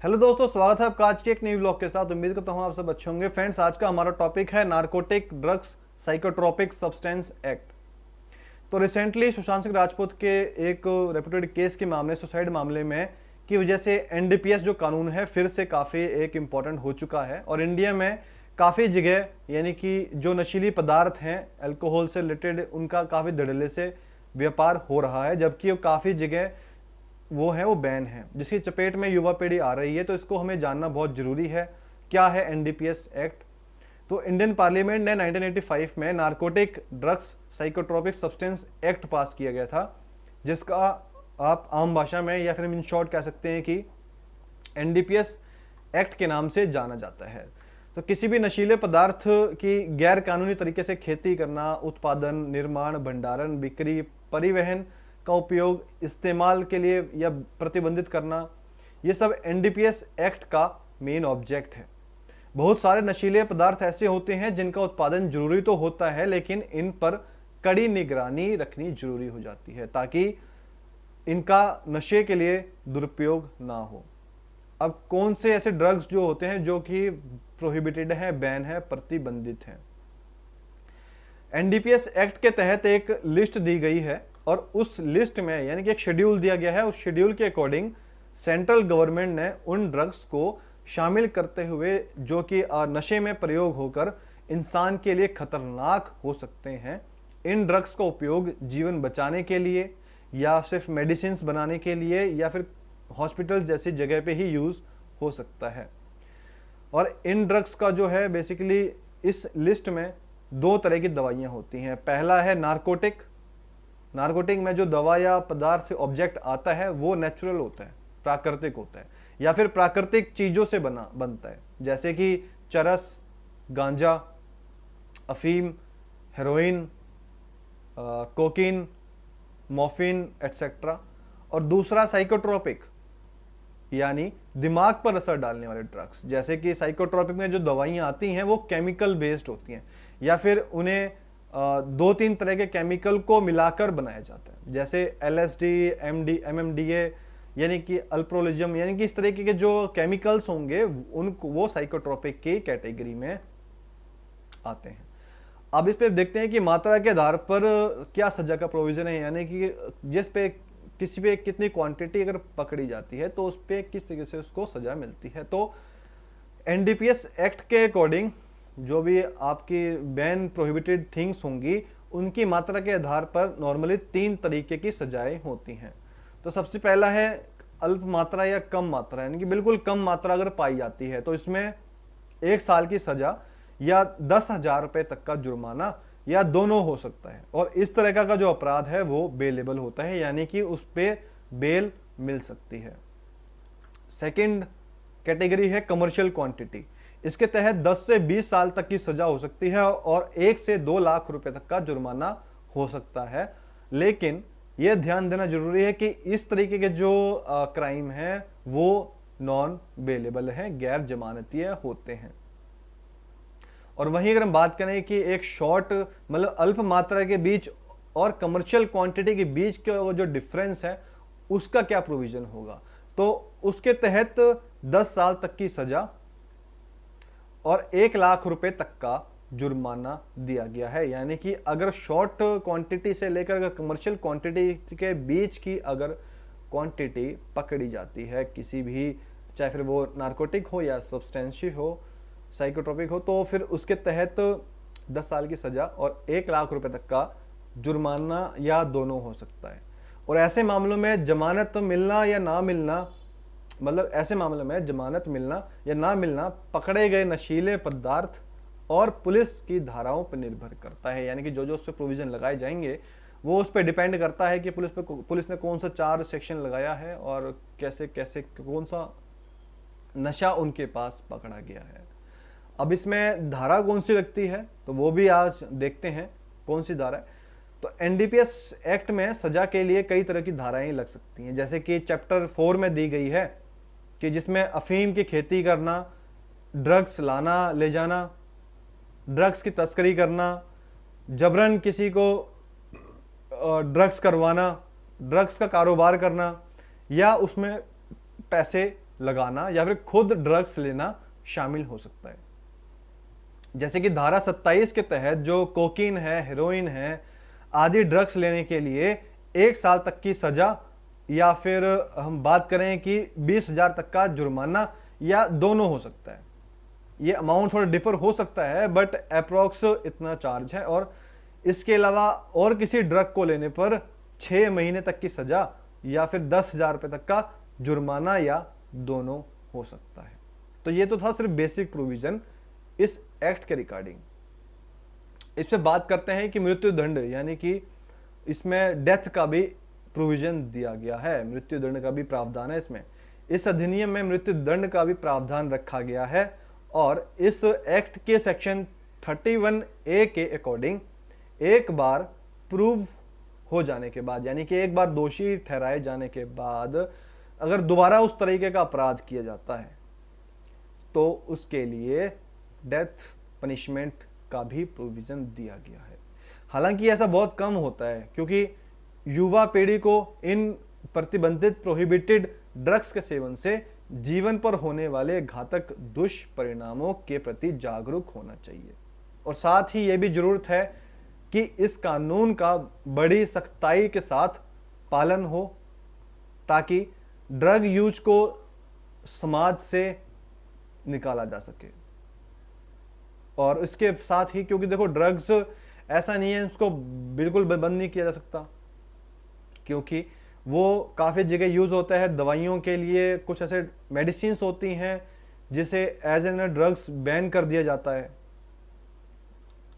Hello दोस्तों, स्वागत है आपका आज के एक नई व्लॉग के साथ। उम्मीद करता हूँ आप सब अच्छे होंगे। फ्रेंड्स, आज का हमारा टॉपिक है narcotic drugs psychotropic substance act. तो रिसेंटली सुशांत सिंह राजपूत के एक रेपुटेड केस के मामले, सुसाइड मामले में की वजह से एनडीपीएस जो कानून है फिर से काफ़ी एक इम्पॉर्टेंट हो चुका है और इंडिया में काफ़ी जगह यानी कि जो नशीली पदार्थ हैं अल्कोहल से रिलेटेड उनका काफ़ी धड़ल्ले से व्यापार हो रहा है, जबकि वो काफ़ी जगह वो बैन है, जिसकी चपेट में युवा पीढ़ी आ रही है। तो इसको हमें जानना बहुत जरूरी है। क्या है एनडीपीएस एक्ट? तो इंडियन पार्लियामेंट ने 1985 में narcotic drugs psychotropic substance act पास किया गया था, जिसका आप आम भाषा में या फिर इन शॉर्ट कह सकते हैं कि एनडीपीएस एक्ट के नाम से जाना जाता है। तो किसी भी नशीले पदार्थ की गैर कानूनी तरीके से खेती करना, उत्पादन, निर्माण, भंडारण, बिक्री, परिवहन का उपयोग, इस्तेमाल के लिए या प्रतिबंधित करना, ये सब एनडीपीएस एक्ट का मेन ऑब्जेक्ट है। बहुत सारे नशीले पदार्थ ऐसे होते हैं जिनका उत्पादन जरूरी तो होता है, लेकिन इन पर कड़ी निगरानी रखनी जरूरी हो जाती है ताकि इनका नशे के लिए दुरुपयोग ना हो। अब कौन से ऐसे ड्रग्स जो होते हैं जो कि प्रोहिबिटेड है, बैन है, प्रतिबंधित है? एनडीपीएस एक्ट के तहत एक लिस्ट दी गई है और उस लिस्ट में यानी कि एक शेड्यूल दिया गया है। उस शेड्यूल के अकॉर्डिंग सेंट्रल गवर्नमेंट ने उन ड्रग्स को शामिल करते हुए जो कि नशे में प्रयोग होकर इंसान के लिए खतरनाक हो सकते हैं, इन ड्रग्स का उपयोग जीवन बचाने के लिए या सिर्फ मेडिसिन बनाने के लिए या फिर हॉस्पिटल जैसी जगह पे ही यूज हो सकता है। और इन ड्रग्स का जो है बेसिकली इस लिस्ट में दो तरह की दवाइयां होती हैं। पहला है नारकोटिक। नारकोटिक में जो दवा या पदार्थ से ऑब्जेक्ट आता है वो नेचुरल होता है, प्राकृतिक होता है या फिर प्राकृतिक चीजों से बनता है, जैसे कि चरस, गांजा, अफीम, हेरोइन, कोकीन, मॉर्फिन एटसेट्रा। और दूसरा साइकोट्रोपिक यानी दिमाग पर असर डालने वाले ड्रग्स, जैसे कि साइकोट्रोपिक में जो दवाइयां आती हैं वो केमिकल बेस्ड होती हैं या फिर उन्हें दो तीन तरह के केमिकल को मिलाकर बनाया जाता है, जैसे एलएसडी, एमएमडीए यानी कि अल्प्रोलिज्म, यानी कि इस तरीके के जो केमिकल्स होंगे उनको वो साइकोट्रोपिक की कैटेगरी में आते हैं। अब इस पे देखते हैं कि मात्रा के आधार पर क्या सजा का प्रोविजन है, यानी कि जिस पे किसी पे कितनी क्वांटिटी अगर पकड़ी जाती है तो उस पे किस तरीके से उसको सजा मिलती है। तो एनडीपीएस एक्ट के अकॉर्डिंग जो भी आपकी बैन प्रोहिबिटेड थिंग्स होंगी उनकी मात्रा के आधार पर नॉर्मली तीन तरीके की सजाएं होती हैं। तो सबसे पहला है अल्प मात्रा या कम मात्रा, यानी कि बिल्कुल कम मात्रा अगर पाई जाती है तो इसमें 1 साल की सजा या 10,000 रुपए तक का जुर्माना या दोनों हो सकता है। और इस तरह का जो अपराध है वो बेलेबल होता है, यानी कि उस पर बेल मिल सकती है। सेकंड कैटेगरी है कमर्शियल क्वांटिटी। इसके तहत 10 से 20 साल तक की सजा हो सकती है और 1 से 2 लाख रुपए तक का जुर्माना हो सकता है। लेकिन यह ध्यान देना जरूरी है कि इस तरीके के जो क्राइम है वो नॉन बेलेबल है, गैर जमानतीय होते हैं। और वहीं अगर हम बात करें कि एक शॉर्ट मतलब अल्प मात्रा के बीच और कमर्शियल क्वांटिटी के बीच का वो जो डिफरेंस है उसका क्या प्रोविजन होगा, तो उसके तहत 10 साल तक की सजा और 1 लाख रुपए तक का जुर्माना दिया गया है। यानी कि अगर शॉर्ट क्वांटिटी से लेकर अगर कमर्शियल क्वांटिटी के बीच की अगर क्वांटिटी पकड़ी जाती है किसी भी, चाहे फिर वो नारकोटिक हो या सब्सटेंशियल हो, साइकोट्रोपिक हो, तो फिर उसके तहत 10 साल की सजा और 1 लाख रुपए तक का जुर्माना या दोनों हो सकता है। और ऐसे मामलों में जमानत मिलना या ना मिलना, मतलब ऐसे मामले में जमानत मिलना या ना मिलना पकड़े गए नशीले पदार्थ और पुलिस की धाराओं पर निर्भर करता है। यानी कि जो उस पर प्रोविजन लगाए जाएंगे वो उस पर डिपेंड करता है कि पुलिस ने कौन सा 4 सेक्शन लगाया है और कैसे कैसे कौन सा नशा उनके पास पकड़ा गया है। अब इसमें धारा कौन सी लगती है तो वो भी आज देखते हैं कौन सी धारा है। तो एनडीपीएस एक्ट में सजा के लिए कई तरह की धाराएं लग सकती हैं, जैसे कि चैप्टर 4 में दी गई है कि जिसमें अफीम की खेती करना, ड्रग्स लाना ले जाना, ड्रग्स की तस्करी करना, जबरन किसी को ड्रग्स करवाना, ड्रग्स का कारोबार करना या उसमें पैसे लगाना या फिर खुद ड्रग्स लेना शामिल हो सकता है। जैसे कि धारा 27 के तहत जो कोकीन है, हेरोइन है आदि ड्रग्स लेने के लिए 1 साल तक की सजा, या फिर हम बात करें कि 20,000 तक का जुर्माना, या दोनों हो सकता है। ये अमाउंट थोड़ा डिफर हो सकता है बट अप्रोक्स इतना चार्ज है। और इसके अलावा और किसी ड्रग को लेने पर 6 महीने तक की सजा या फिर 10,000 रुपये तक का जुर्माना, या दोनों हो सकता है। तो ये तो था सिर्फ बेसिक प्रोविजन इस एक्ट के रिगार्डिंग। इस पे बात करते हैं कि मृत्यु दंड, यानी कि इसमें डेथ का भी प्रोविजन दिया गया है, मृत्यु दंड का भी प्रावधान है इसमें। इस अधिनियम में मृत्यु दंड का भी प्रावधान रखा गया है और इस एक्ट के सेक्शन 31A के अकॉर्डिंग एक बार प्रूव हो जाने के बाद, यानी कि एक बार दोषी ठहराए जाने के बाद अगर दोबारा उस तरीके का अपराध किया जाता है तो उसके लिए डेथ पनिशमेंट का भी प्रोविजन दिया गया है। हालांकि ऐसा बहुत कम होता है क्योंकि युवा पीढ़ी को इन प्रतिबंधित प्रोहिबिटेड ड्रग्स के सेवन से जीवन पर होने वाले घातक दुष्परिणामों के प्रति जागरूक होना चाहिए। और साथ ही यह भी जरूरत है कि इस कानून का बड़ी सख्ताई के साथ पालन हो ताकि ड्रग यूज को समाज से निकाला जा सके। और इसके साथ ही क्योंकि देखो ड्रग्स ऐसा नहीं है उसको बिल्कुल बंद नहीं किया जा सकता, क्योंकि वो काफ़ी जगह यूज़ होता है दवाइयों के लिए। कुछ ऐसे मेडिसिन्स होती हैं जिसे एज एन ड्रग्स बैन कर दिया जाता है।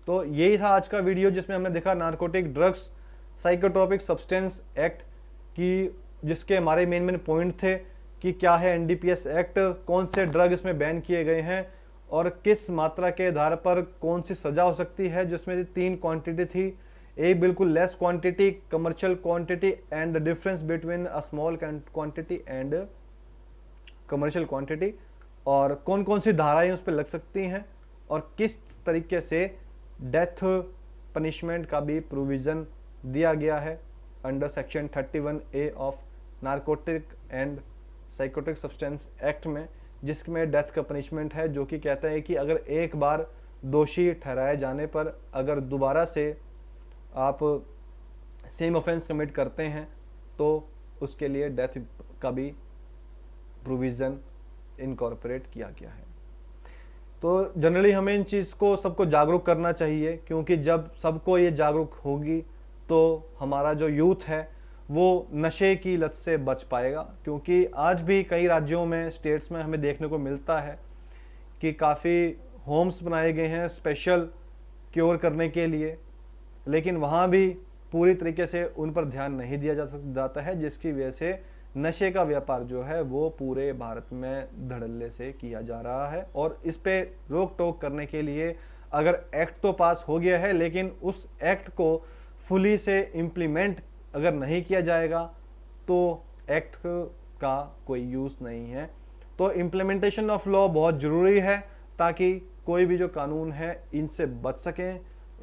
तो यही था आज का वीडियो जिसमें हमने देखा narcotic drugs psychotropic substance act की, जिसके हमारे मेन पॉइंट थे कि क्या है NDPS एक्ट, कौन से ड्रग इसमें बैन किए गए हैं और किस मात्रा के आधार पर कौन सी सजा हो सकती है। जिसमें 3 क्वांटिटी थी, एक बिल्कुल less quantity, commercial quantity and the difference between a small quantity and commercial quantity, और कौन कौन सी धाराएं उस पर लग सकती हैं और किस तरीके से डेथ पनिशमेंट का भी प्रोविज़न दिया गया है under section 31A of narcotic and psychotropic substance act में, जिसमें डेथ का पनिशमेंट है, जो कि कहता है कि अगर एक बार दोषी ठहराए जाने पर अगर दोबारा से आप सेम ऑफेंस कमिट करते हैं तो उसके लिए डेथ का भी प्रोविज़न इनकॉर्पोरेट किया गया है। तो जनरली हमें इन चीज़ को सबको जागरूक करना चाहिए, क्योंकि जब सबको ये जागरूक होगी तो हमारा जो यूथ है वो नशे की लत से बच पाएगा। क्योंकि आज भी कई राज्यों में, स्टेट्स में हमें देखने को मिलता है कि काफ़ी होम्स बनाए गए हैं स्पेशल क्योर करने के लिए, लेकिन वहाँ भी पूरी तरीके से उन पर ध्यान नहीं दिया जाता है, जिसकी वजह से नशे का व्यापार जो है वो पूरे भारत में धड़ल्ले से किया जा रहा है। और इस पे रोक टोक करने के लिए अगर एक्ट तो पास हो गया है, लेकिन उस एक्ट को फुली से इम्प्लीमेंट अगर नहीं किया जाएगा तो एक्ट का कोई यूज़ नहीं है। तो इम्प्लीमेंटेशन ऑफ लॉ बहुत ज़रूरी है ताकि कोई भी जो कानून है इनसे बच सके,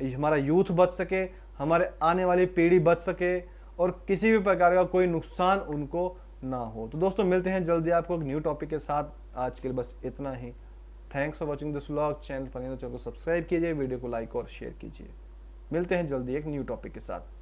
हमारा यूथ बच सके, हमारे आने वाली पीढ़ी बच सके और किसी भी प्रकार का कोई नुकसान उनको ना हो। तो दोस्तों मिलते हैं जल्दी आपको एक न्यू टॉपिक के साथ। आज के लिए बस इतना ही। Thanks for watching this vlog. Channel पर तो चैनल को सब्सक्राइब कीजिए, वीडियो को लाइक और शेयर कीजिए। मिलते हैं जल्दी एक न्यू टॉपिक के साथ।